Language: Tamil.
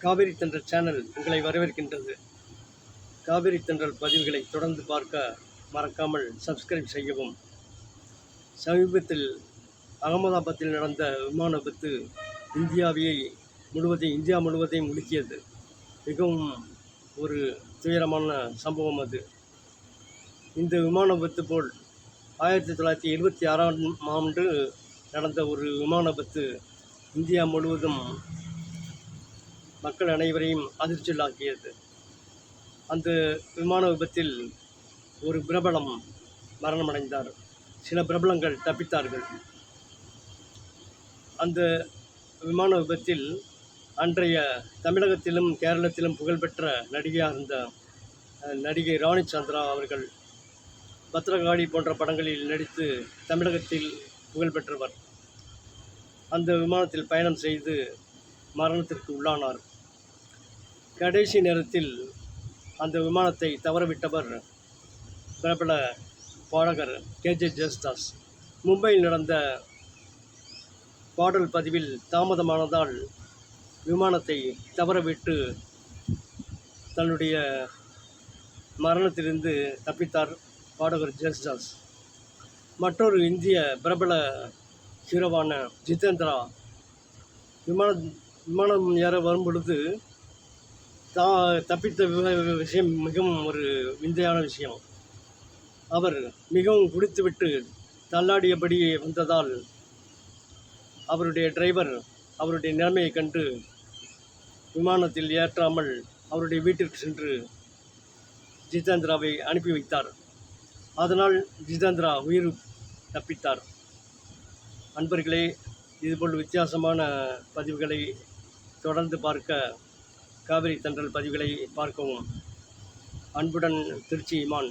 காவிரி தென்றல் சேனல் உங்களை வரவேற்கின்றது. காவிரி தென்றல் பதிவுகளை தொடர்ந்து பார்க்க மறக்காமல் சப்ஸ்கிரைப் செய்யவும். சமீபத்தில் அகமதாபாத்தில் நடந்த விமான விபத்து இந்தியா முழுவதையும் உலுக்கியது. மிகவும் ஒரு துயரமான சம்பவம் அது. இந்த விமான விபத்து போல் 1976ஆம் ஆண்டு நடந்த ஒரு விமான விபத்து இந்தியா முழுவதும் மக்கள் அனைவரையும் அதிர்ச்சியிலாக்கியது. அந்த விமான விபத்தில் ஒரு பிரபலம் மரணமடைந்தார். சில பிரபலங்கள் தப்பித்தார்கள். அந்த விமான விபத்தில் அன்றைய தமிழகத்திலும் கேரளத்திலும் புகழ்பெற்ற நடிகையாக இருந்த நடிகை ராணி சந்திரா அவர்கள் பத்ரகாளி போன்ற படங்களில் நடித்து தமிழகத்தில் புகழ்பெற்றவர். அந்த விமானத்தில் பயணம் செய்து மரணத்திற்கு உள்ளானார். கடைசி நேரத்தில் அந்த விமானத்தை தவறவிட்டவர் பிரபல பாடகர் கேஜே ஜேசுதாஸ். மும்பையில் நடந்த பாடல் பதிவில் தாமதமானதால் விமானத்தை தவறவிட்டு தன்னுடைய மரணத்திலிருந்து தப்பித்தார் பாடகர் ஜேசுதாஸ். மற்றொரு இந்திய பிரபல ஹீரோவான ஜிதேந்திரா விமானம் ஏற வரும்பொழுது தப்பித்த விஷயம் மிகவும் ஒரு விந்தையான விஷயம். அவர் மிகவும் குடித்துவிட்டு தள்ளாடியபடி வந்ததால் அவருடைய டிரைவர் அவருடைய நிலைமையை கண்டு விமானத்தில் ஏற்றாமல் அவருடைய வீட்டிற்கு சென்று ஜிதேந்திராவை அனுப்பி வைத்தார். அதனால் ஜிதேந்திரா உயிர் தப்பித்தார். அன்பர்களே, இதுபோல் வித்தியாசமான பதிவுகளை தொடர்ந்து பார்க்க காவிரி தென்றல் பதிவுகளை பார்க்கவும். அன்புடன் திருச்சி இமான்.